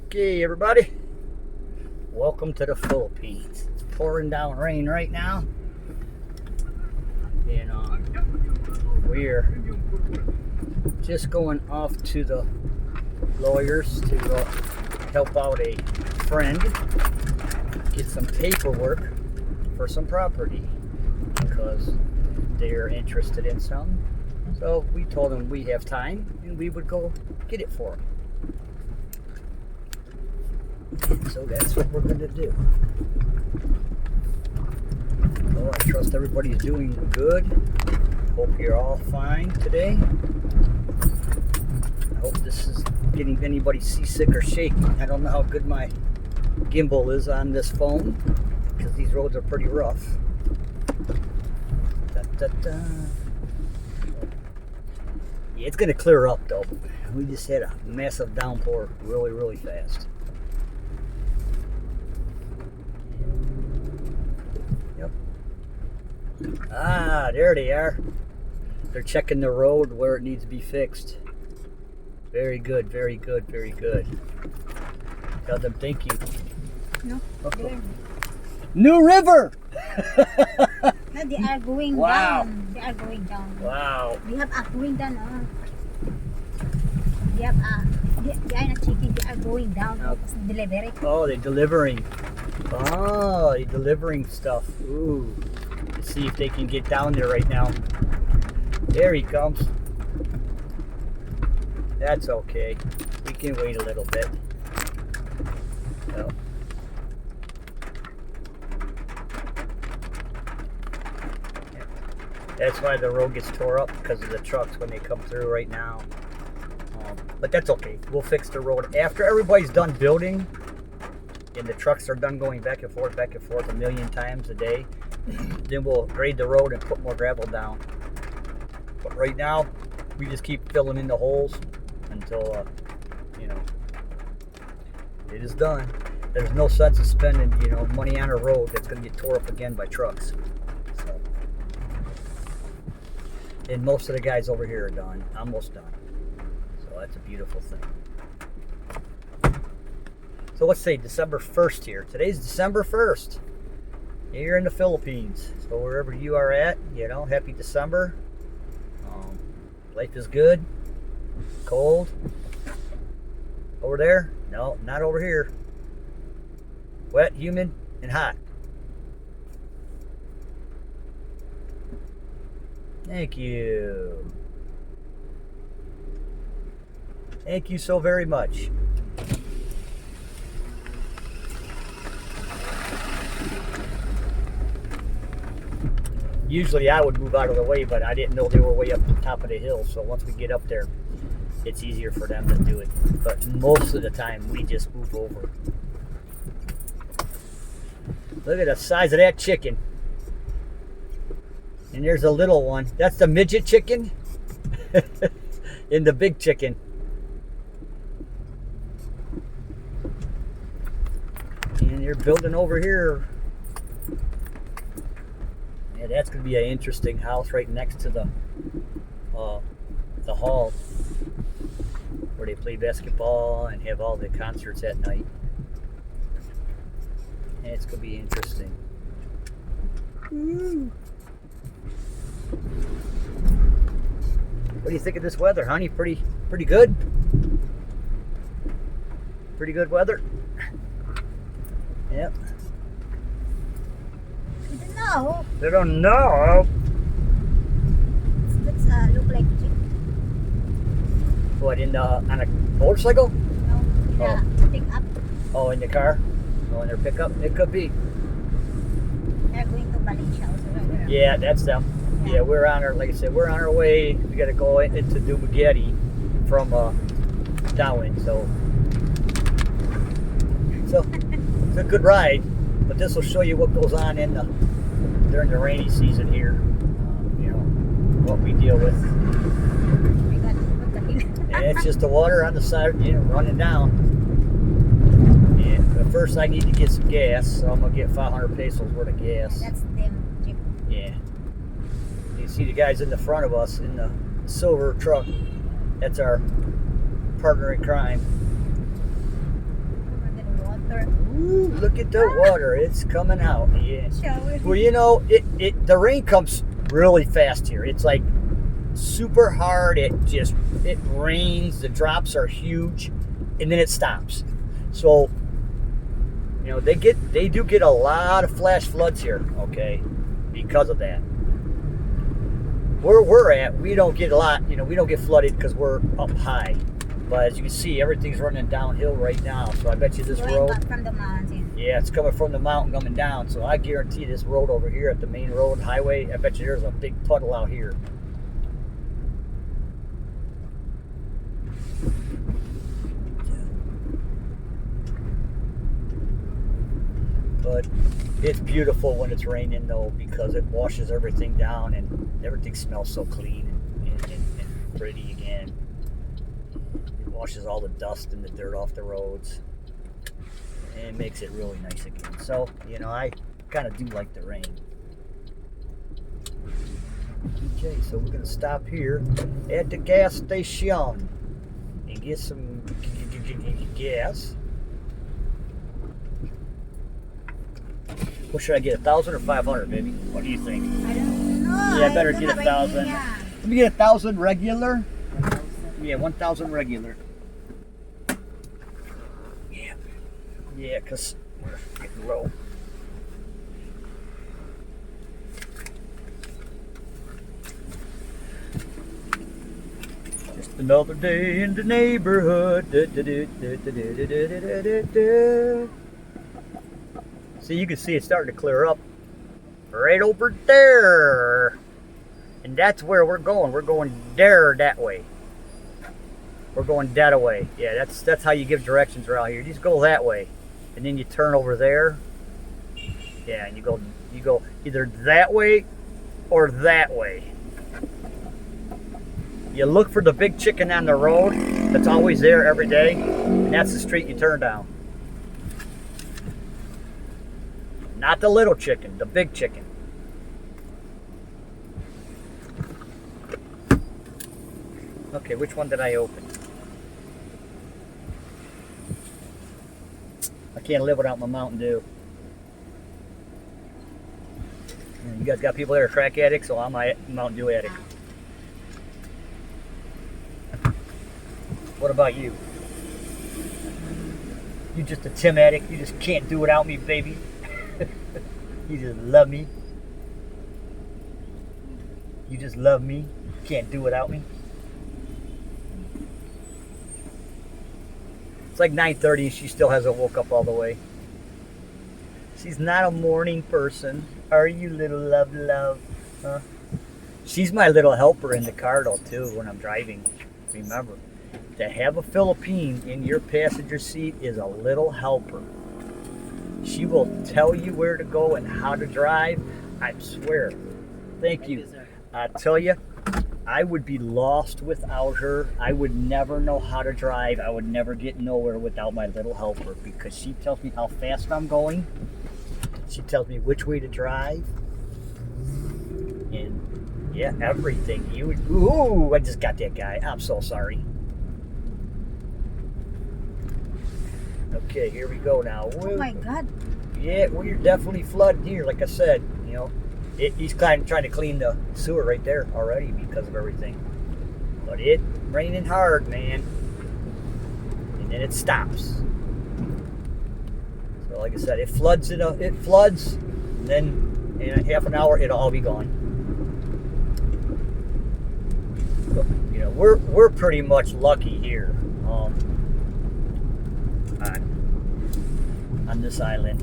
Okay, everybody, welcome to the Philippines. It's pouring down rain right now, and we're just going off to the lawyers to help out a friend get some paperwork for some property because they're interested in some. So we told them we have time and we would go get it for them. So that's what we're going to do. Well, I trust everybody's doing good. Hope you're all fine today. I hope this is getting anybody seasick or shaky. I don't know how good my gimbal is on this phone because these roads are pretty rough. Da, da, da. Yeah, it's going to clear up though. We just had a massive downpour really, really fast. Ah, there they are. They're checking the road where it needs to be fixed. Very good, very good, very good. Tell them thank you. No, there. New River! No, they are going Wow. down. They are going down. Wow. We have going down. They have they are not checking. They are going down. Oh. It's delivery. Oh, they're delivering. Oh, they're delivering stuff. Ooh. Let's see if they can get down there right now. There he comes. That's okay. We can wait a little bit. So. That's why the road gets tore up, because of the trucks when they come through right now. But that's okay. We'll fix the road after everybody's done building and the trucks are done going back and forth a million times a day. Then we'll grade the road and put more gravel down. But right now, we just keep filling in the holes until, it is done. There's no sense of spending, money on a road that's going to get tore up again by trucks. So, and most of the guys over here are done, almost done. So that's a beautiful thing. So let's say December 1st here. Today's December 1st. Here in the Philippines. So wherever you are at, happy December. Life is good. Cold. Over there? No, not over here. Wet, humid, and hot. Thank you. Thank you so very much. Usually I would move out of the way, but I didn't know they were way up the top of the hill. So once we get up there, it's easier for them to do it. But most of the time, we just move over. Look at the size of that chicken. And there's a little one. That's the midget chicken. And the big chicken. And they're building over here. Yeah, that's going to be an interesting house right next to the hall where they play basketball and have all the concerts at night. And it's going to be interesting. What do you think of this weather, honey? Pretty good? Pretty good weather? Yep. I don't know. They don't know. That's look like chick. What, on a motorcycle? No, pick up. Oh, in the car? Oh, in their pickup? It could be. They're going to Valencia also. Right? Yeah, that's them. Yeah, we're on our, like I said, we're on our way. We got to go into Dumaguete from Darwin. So it's a good ride. But this will show you what goes on during the rainy season here. What we deal with. Oh my God, what the hell? And it's just the water on the side, running down. And but first I need to get some gas, so I'm gonna get 500 pesos worth of gas. That's them jeep. Yeah. You can see the guys in the front of us in the silver truck. That's our partner in crime. Look at the water. It's coming out. Yeah. Shower. Well, you know, the rain comes really fast here. It's like super hard. It rains. The drops are huge, and then it stops. So, you know, they do get a lot of flash floods here. Okay, because of that. Where we're at, we don't get a lot. You know, we don't get flooded because we're up high. But as you can see, everything's running downhill right now. So I bet you this Going road. back from the mountain. Yeah, it's coming from the mountain coming down. So I guarantee this road over here at the main road, highway, I bet you there's a big puddle out here. But it's beautiful when it's raining though, because it washes everything down and everything smells so clean and pretty again. It washes all the dust and the dirt off the roads. And it makes it really nice again. So, you know, I kind of do like the rain. Okay, so we're going to stop here at the gas station and get some gas. What should I get, 1,000 or 500, baby? What do you think? I don't know. Yeah, I better don't get have 1,000. idea. Let me get 1,000 regular. Yeah, 1,000 regular. Yeah, because we're getting low. Just another day in the neighborhood. See, you can see it's starting to clear up right over there. And that's where we're going. We're going there that way. We're going that way. Yeah, that's how you give directions around here. You just go that way. And then you turn over there. Yeah, and you go either that way or that way. You look for the big chicken on the road that's always there every day, and that's the street you turn down. Not the little chicken, the big chicken. Okay, which one did I open? I can't live without my Mountain Dew. And you guys got people that are crack addicts, so I'm a Mountain Dew addict. What about you? You just a Tim addict? You just can't do without me, baby? You just love me? You just love me? Can't do without me? It's like 9:30 and she still hasn't woke up all the way. She's not a morning person. Are you, little love? Huh? She's my little helper in the car though too when I'm driving. Remember, to have a Philippine in your passenger seat is a little helper. She will tell you where to go and how to drive. I swear. Thank you. I tell you, I would be lost without her. I would never know how to drive. I would never get nowhere without my little helper because she tells me how fast I'm going. She tells me which way to drive. And yeah, everything. Ooh, I just got that guy. I'm so sorry. Okay, here we go now. Oh my God. Yeah, well, you're definitely flooding here. Like I said, you know, he's trying to clean the sewer right there already because of everything. But it's raining hard, man. And then it stops. So, like I said, it floods. And then in half an hour, it'll all be gone. So, you know, we're pretty much lucky here. On this island,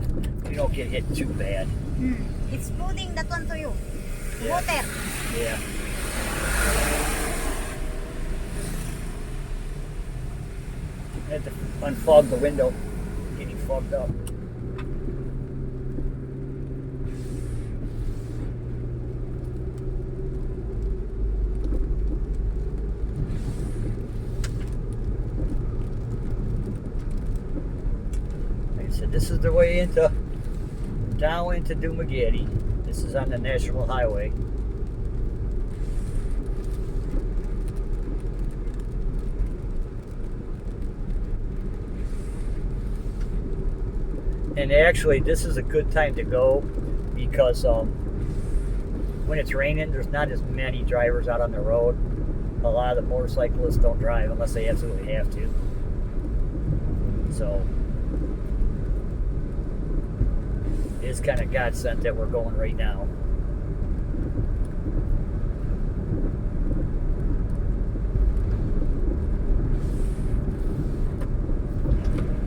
we don't get hit too bad. It's smoothing that one to you. Yeah. Water. Yeah. I had to unfog the window. Getting fogged up. This is the way down into Dumaguete. This is on the National Highway. And actually, this is a good time to go because when it's raining, there's not as many drivers out on the road. A lot of the motorcyclists don't drive unless they absolutely have to. So it's kind of godsend that we're going right now.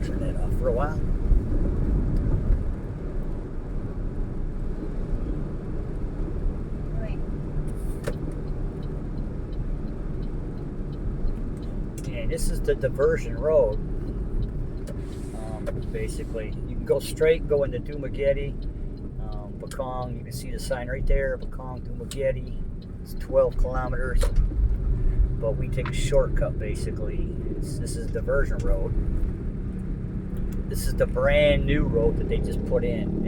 Turn that off for a while. Right. And this is the diversion road. Basically, you can go straight, go into Dumaguete, Bakong. You can see the sign right there, Bakong, Dumaguete. It's 12 kilometers, but we take a shortcut basically. This is diversion road. This is the brand new road that they just put in.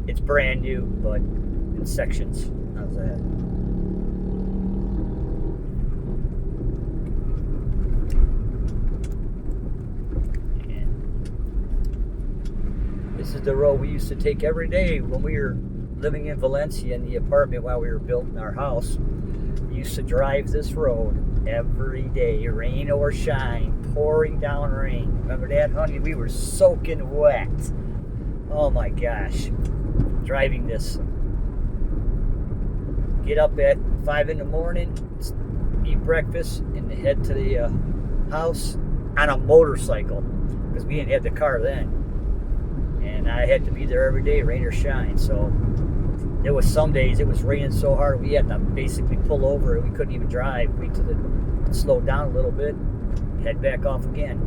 It's brand new, but in sections. How's that? This is the road we used to take every day when we were living in Valencia in the apartment while we were building our house. We used to drive this road every day, rain or shine, pouring down rain. Remember that, honey? We were soaking wet. Oh my gosh. Driving this. Get up at 5 in the morning, eat breakfast, and head to the house on a motorcycle because we didn't have the car then. And I had to be there every day, rain or shine. So there was some days it was raining so hard we had to basically pull over and we couldn't even drive. Wait till it slowed down a little bit, head back off again.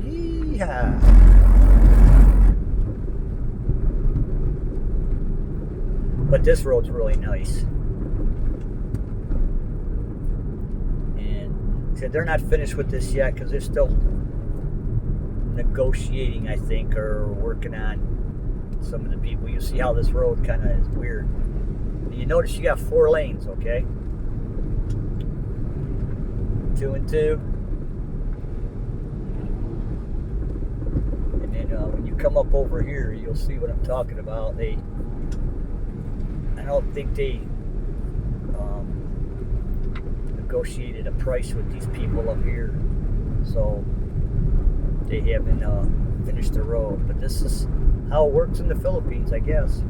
Yeehaw. But this road's really nice. So they're not finished with this yet because they're still negotiating, I think, or working on some of the people. You see how this road kind of is weird. And you notice you got 4 lanes, okay? 2 and 2. And then when you come up over here, you'll see what I'm talking about. I don't think they negotiated a price with these people up here, so they haven't finished the road. But this is how it works in the Philippines, I guess.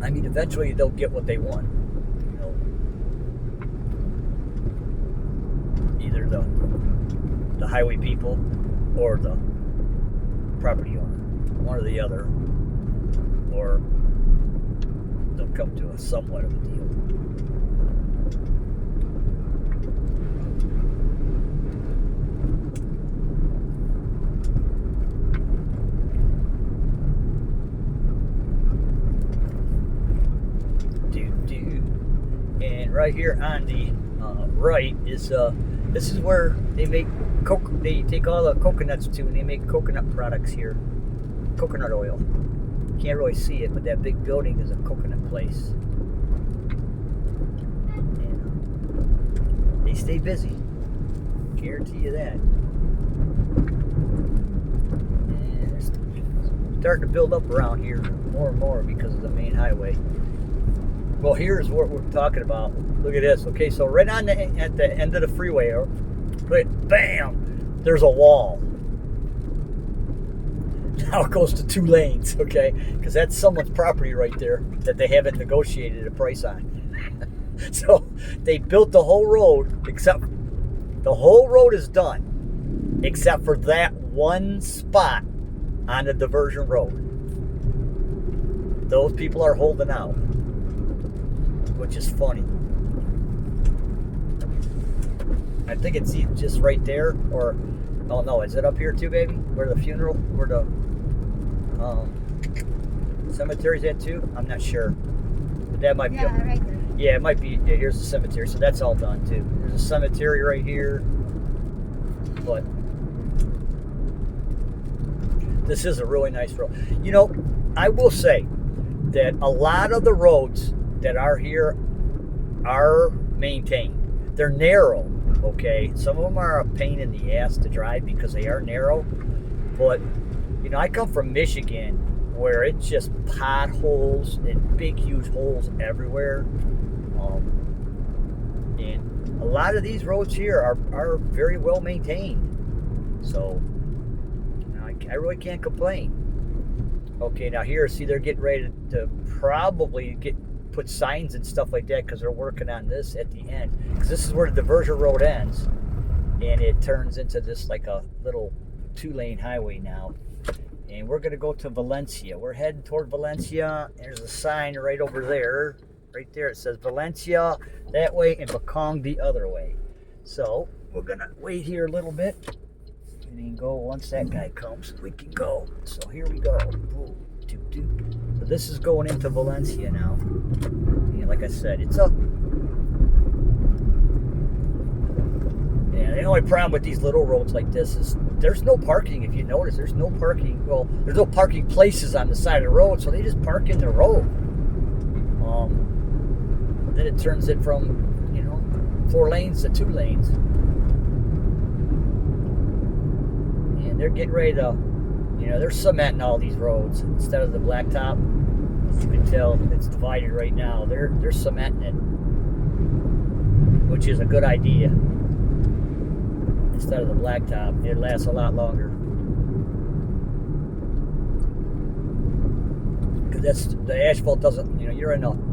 I mean, eventually they'll get what they want. You know, either the highway people or the property owner, one or the other, or they'll come to a somewhat of a deal. And right here on the right is this is where they make they take all the coconuts too, and they make coconut products here. Coconut oil. Can't really see it, but that big building is a coconut place. And they stay busy. Guarantee you that. And it's starting to build up around here more and more because of the main highway. Well, here's what we're talking about. Look at this. Okay, so right on at the end of the freeway, bam, there's a wall. Now it goes to 2 lanes, okay? Because that's someone's property right there that they haven't negotiated a price on. So they built the whole road, except the whole road is done, except for that one spot on the diversion road. Those people are holding out, which is funny. I think it's just right there, or oh no, is it up here too, baby? Where the cemetery's at too? I'm not sure, but that might be up. Right there. Yeah, it might be. Yeah, here's the cemetery, so that's all done too. There's a cemetery right here, but This is a really nice road. You know, I will say that a lot of the roads that are here are maintained. They're narrow, okay? Some of them are a pain in the ass to drive because they are narrow. But, you know, I come from Michigan where it's just potholes and big, huge holes everywhere. And a lot of these roads here are very well maintained. So, you know, I really can't complain. Okay, now here, see, they're getting ready to probably put signs and stuff like that because they're working on this at the end. Because this is where the diversion road ends, and it turns into this like a little 2-lane highway now. And we're going to go to Valencia. We're heading toward Valencia. There's a sign right over there. Right there, it says Valencia that way and Bacong the other way. So we're going to wait here a little bit. And then go, once that guy comes, we can go. So here we go. Ooh, doop, doop. So this is going into Valencia now. And like I said, it's up. Yeah, the only problem with these little roads like this is there's no parking. If you notice, there's no parking. Well, there's no parking places on the side of the road, so they just park in the road. Then it turns it from, you know, 4 lanes to 2 lanes. And they're getting ready to, you know, they're cementing all these roads instead of the blacktop. As you can tell, it's divided right now. They're cementing it, which is a good idea. Instead of the blacktop, it lasts a lot longer. Because that's the asphalt doesn't, you know, you're on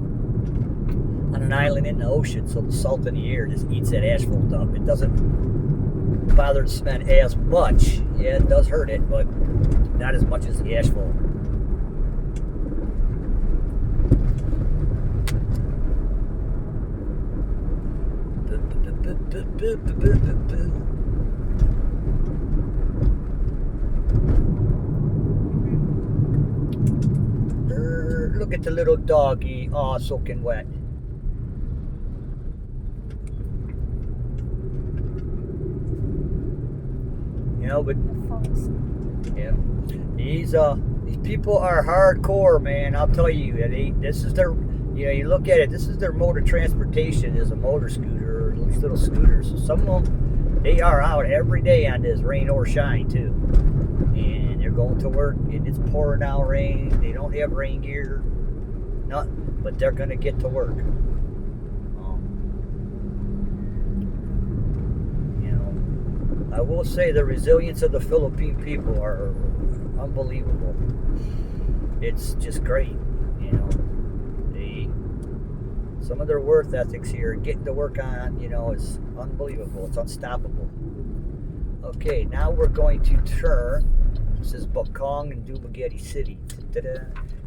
an island in the ocean, so the salt in the air just eats that asphalt up. It doesn't bother the cement as much. Yeah, it does hurt it, but not as much as the asphalt. Look at the little doggy, oh, soaking wet. You know, but yeah, these people are hardcore, man. I'll tell you, this is their, you know, you look at it, this is their mode of transportation is a motor scooter, or these little scooters. So some of them, they are out every day on this rain or shine too, and they're going to work, and it's pouring out rain. They don't have rain gear, nothing, but they're gonna get to work. I will say the resilience of the Philippine people are unbelievable. It's just great, you know. Some of their work ethics here, getting to work on, you know, is unbelievable. It's unstoppable. Okay, now we're going to turn. This is Bacong and Dumaguete City. Ta-da.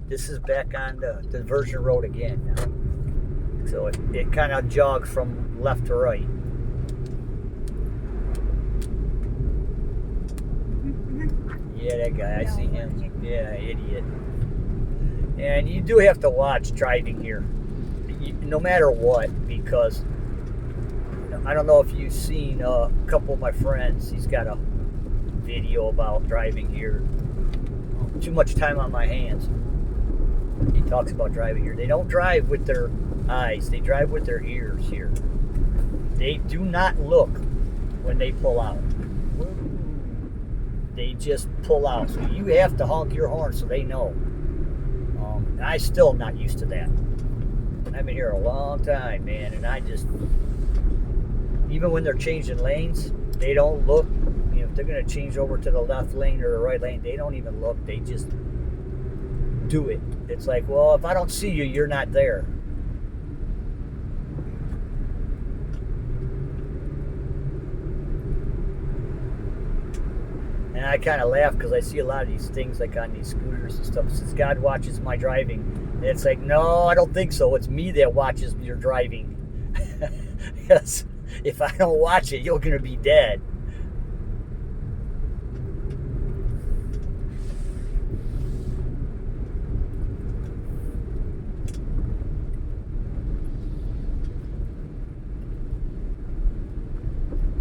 This is back on the diversion road again now. So it kind of jogs from left to right. Yeah, that guy, I see him. Yeah, idiot. And you do have to watch driving here, no matter what, because I don't know if you've seen a couple of my friends. He's got a video about driving here. Too much time on my hands. He talks about driving here. They don't drive with their eyes. They drive with their ears here. They do not look when they pull out. They just pull out. So you have to honk your horn so they know. I still am not used to that. I've been here a long time, man, and I just, even when they're changing lanes, they don't look. You know, if they're going to change over to the left lane or the right lane, they don't even look. They just do it. It's like, well, if I don't see you, you're not there. And I kind of laugh because I see a lot of these things like on these scooters and stuff. It says God watches my driving. And it's like, no, I don't think so. It's me that watches your driving. Because if I don't watch it, you're going to be dead.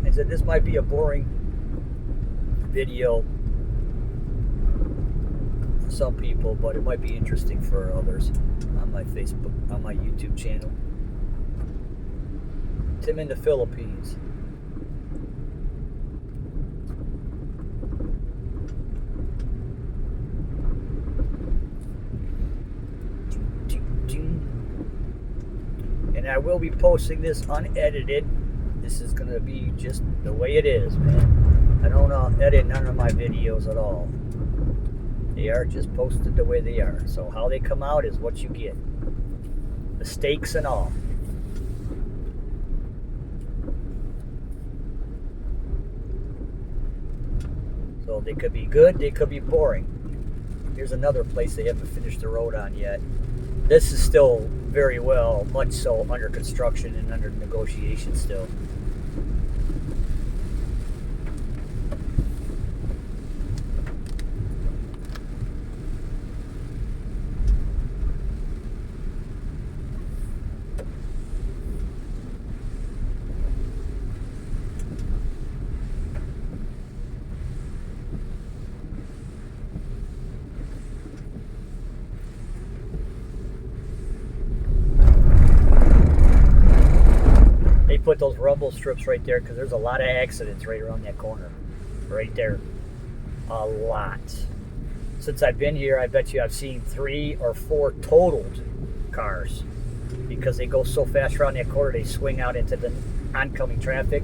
I said this might be a boring video, some people, but it might be interesting for others on my Facebook, on my YouTube channel. Tim in the Philippines. And I will be posting this unedited. This is going to be just the way it is, man. I don't edit none of my videos at all. They are just posted the way they are. So how they come out is what you get. Mistakes and all. So they could be good, they could be boring. Here's another place they haven't finished the road on yet. This is still very well, much so, under construction and under negotiation still. Put those rumble strips right there because there's a lot of accidents right around that corner. Right there. A lot. Since I've been here, I bet you I've seen 3 or 4 totaled cars because they go so fast around that corner, they swing out into the oncoming traffic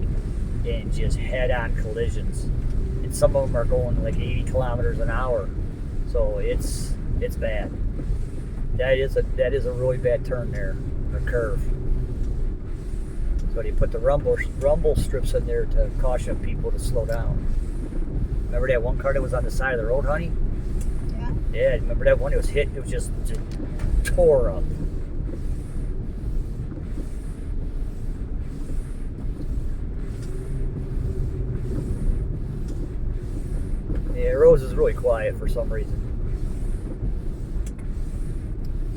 and just head-on collisions. And some of them are going like 80 kilometers an hour. So it's bad. That is a really bad turn there, a curve. So they put the rumble strips in there to caution people to slow down. Remember that one car that was on the side of the road, honey? Yeah. Yeah, remember that one? It was hit. It was just tore up. Yeah, Rose is really quiet for some reason.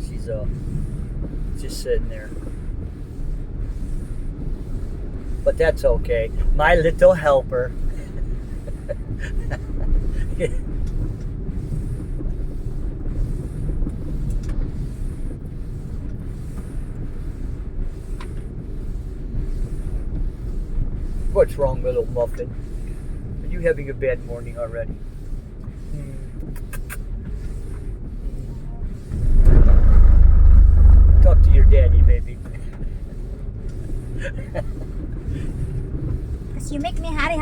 She's just sitting there. But that's okay. My little helper. What's wrong, little muffin? Are you having a bad morning already? Talk to your daddy, baby. You make me hurry.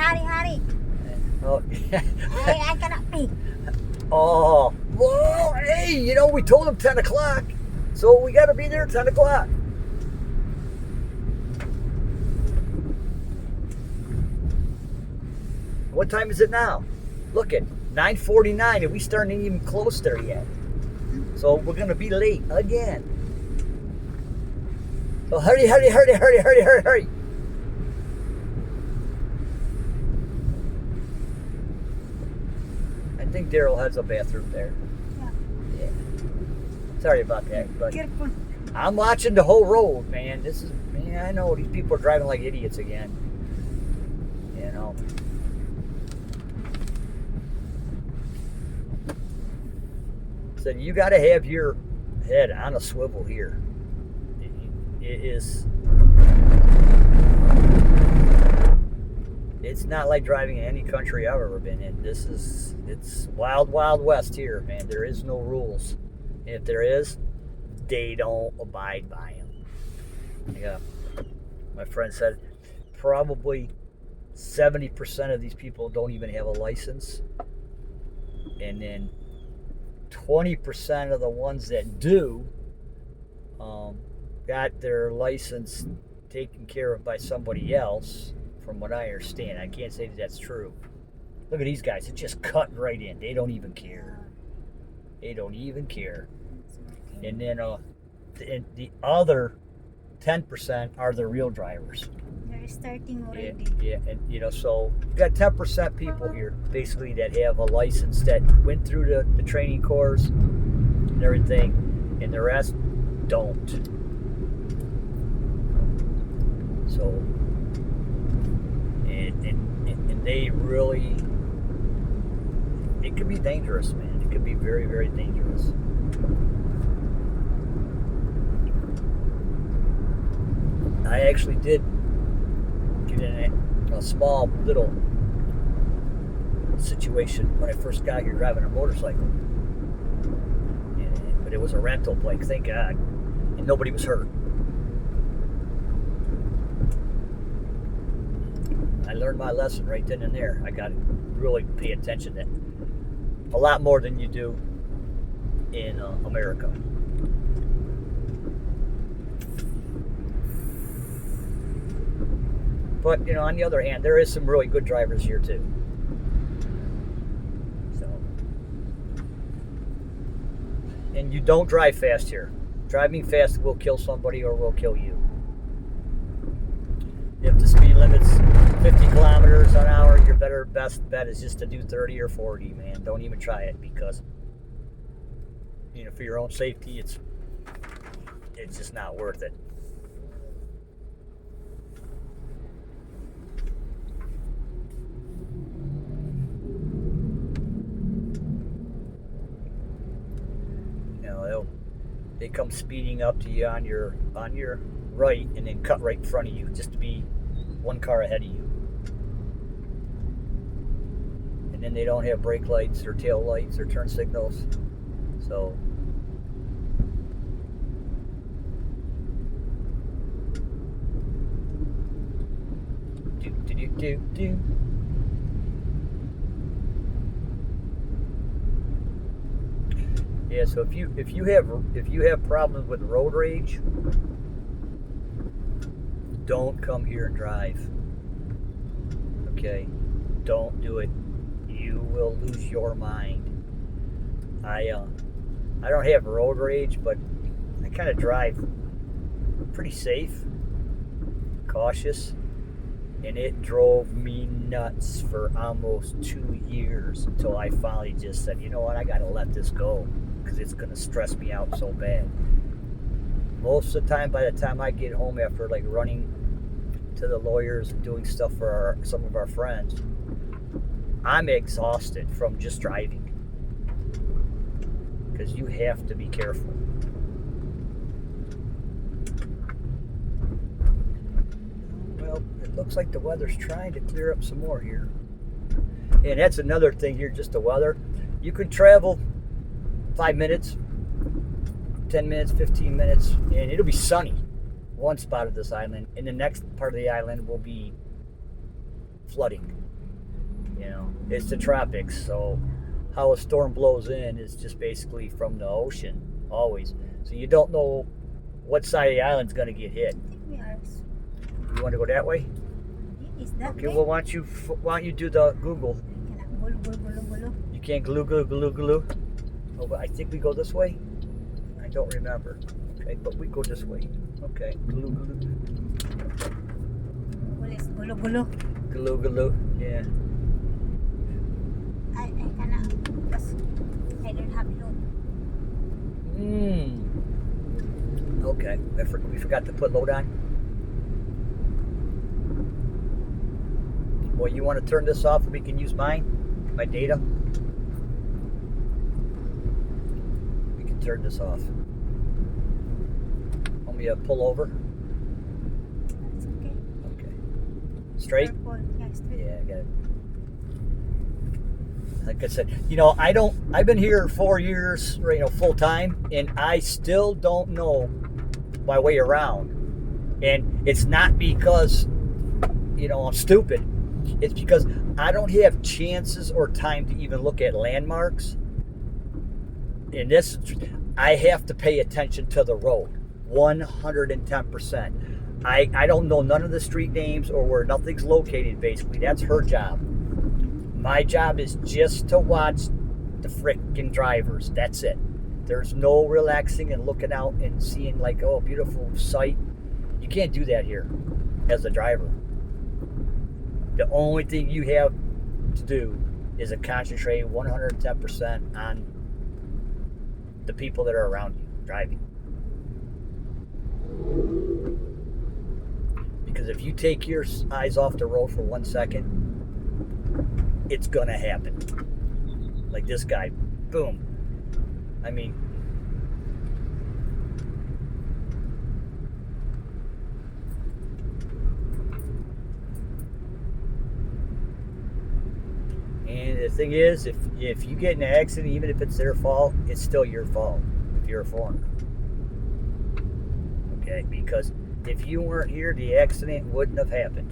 Oh, I cannot pee. Oh, whoa, hey, we told him 10 o'clock, so we got to be there at 10 o'clock. What time is it now? Look at 9:49, and we starting even close there yet. So we're going to be late again. So hurry. I think Daryl has a bathroom there. Yeah. Sorry about that, but Careful. I'm watching the whole road, man. I know these people are driving like idiots again. So you got to have your head on a swivel here. It is. It's not like driving in any country I've ever been in. It's wild, wild west here, man. There is no rules. And if there is, they don't abide by them. Yeah. My friend said probably 70% of these people don't even have a license. And then 20% of the ones that do got their license taken care of by somebody else, from what I understand. I can't say that that's true. Look at these guys. It's just cut right in. They don't even care. They don't even care. And then the other 10% are the real drivers. They're starting already. Yeah, and so you got 10% people here basically that have a license that went through the training course and everything, and the rest don't. So and they really, it can be dangerous, man. It can be very, very dangerous. I actually did get in a small little situation when I first got here driving a motorcycle. But it was a rental bike, thank God. And nobody was hurt. I learned my lesson right then and there. I got to really pay attention to it. A lot more than you do in America. But, you know, on the other hand, there is some really good drivers here too. So, and you don't drive fast here. Driving fast will kill somebody or will kill you. If the speed limit's 50 kilometers an hour, your best bet is just to do 30 or 40, man. Don't even try it, because, you know, for your own safety, it's just not worth it. You know, they come speeding up to you on your right and then cut right in front of you just to be one car ahead of you. And then they don't have brake lights or tail lights or turn signals. So do. Yeah, so if you have problems with road rage, don't come here and drive. Okay? Don't do it. You will lose your mind. I don't have road rage, but I kind of drive pretty safe, cautious, and it drove me nuts for almost 2 years until I finally just said, you know what, I gotta let this go, because it's gonna stress me out so bad. Most of the time, by the time I get home after like running to the lawyers and doing stuff for some of our friends, I'm exhausted from just driving, because you have to be careful. Well, it looks like the weather's trying to clear up some more here. And that's another thing here, just the weather. You can travel 5 minutes, 10 minutes, 15 minutes, and it'll be sunny one spot of this island, and the next part of the island will be flooding. You know, it's the tropics, so how a storm blows in is just basically from the ocean, always. So you don't know what side of the island's going to get hit. You want to go that way? Okay, well, why don't you do the Google? You can't glue. Oh, but I think we go this way? I don't remember. Okay, but we go this way. Okay, glue. Glue, yeah. I cannot, because I don't have load. Okay, we forgot to put load on. Well, you want to turn this off and we can use my data? We can turn this off. Want me to pull over? That's okay. Okay. Straight? Yeah, straight. Yeah, I got it. Like I said, you know, I've been here 4 years, you know, full time, and I still don't know my way around. And it's not because, you know, I'm stupid. It's because I don't have chances or time to even look at landmarks. In this, I have to pay attention to the road, 110%. I don't know none of the street names or where nothing's located, basically. That's her job. My job is just to watch the frickin' drivers. That's it. There's no relaxing and looking out and seeing like, oh, beautiful sight. You can't do that here as a driver. The only thing you have to do is to concentrate 110% on the people that are around you driving. Because if you take your eyes off the road for 1 second, it's gonna happen. Like this guy, boom. I mean, and the thing is, if you get in an accident, even if it's their fault, it's still your fault if you're a foreigner. Okay, because if you weren't here, the accident wouldn't have happened.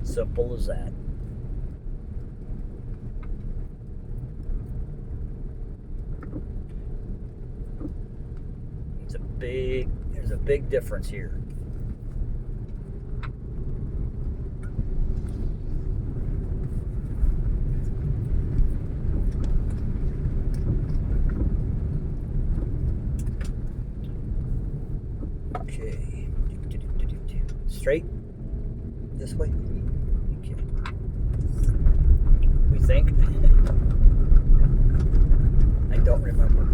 Simple as that. There's a big difference here. Okay. Straight? This way? Okay. We think? I don't remember.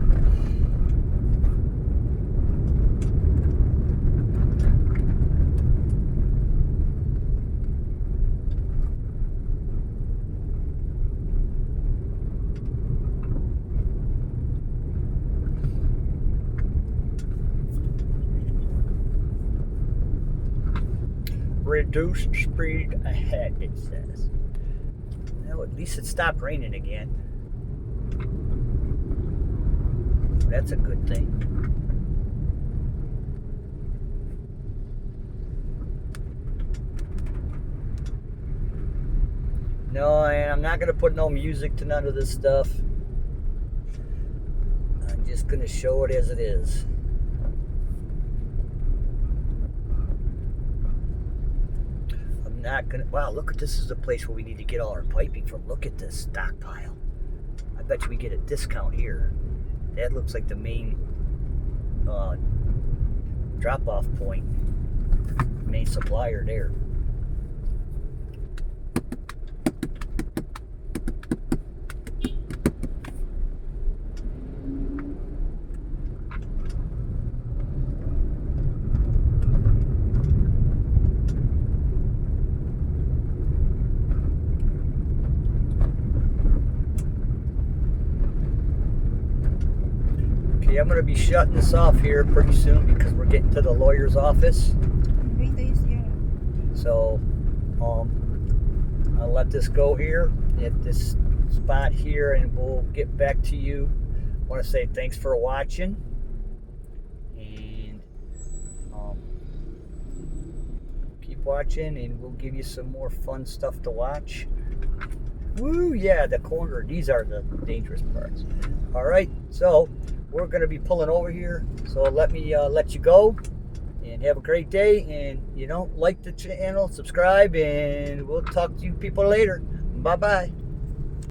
Reduce speed ahead, it says. Well, at least it stopped raining again. That's a good thing. No, and I'm not going to put no music to none of this stuff. I'm just going to show it as it is. Not gonna. Wow, look at this is a place where we need to get all our piping from. Look at this stockpile. I bet you we get a discount here. That looks like the main drop-off point, main supplier there. I'm going to be shutting this off here pretty soon because we're getting to the lawyer's office. So I'll let this go here at this spot here, and we'll get back to you. I want to say thanks for watching, and keep watching, and we'll give you some more fun stuff to watch. Woo, yeah, the corner. These are the dangerous parts. All right, so we're going to be pulling over here, so let me let you go, and have a great day. And like the channel, subscribe, and we'll talk to you people later. Bye bye.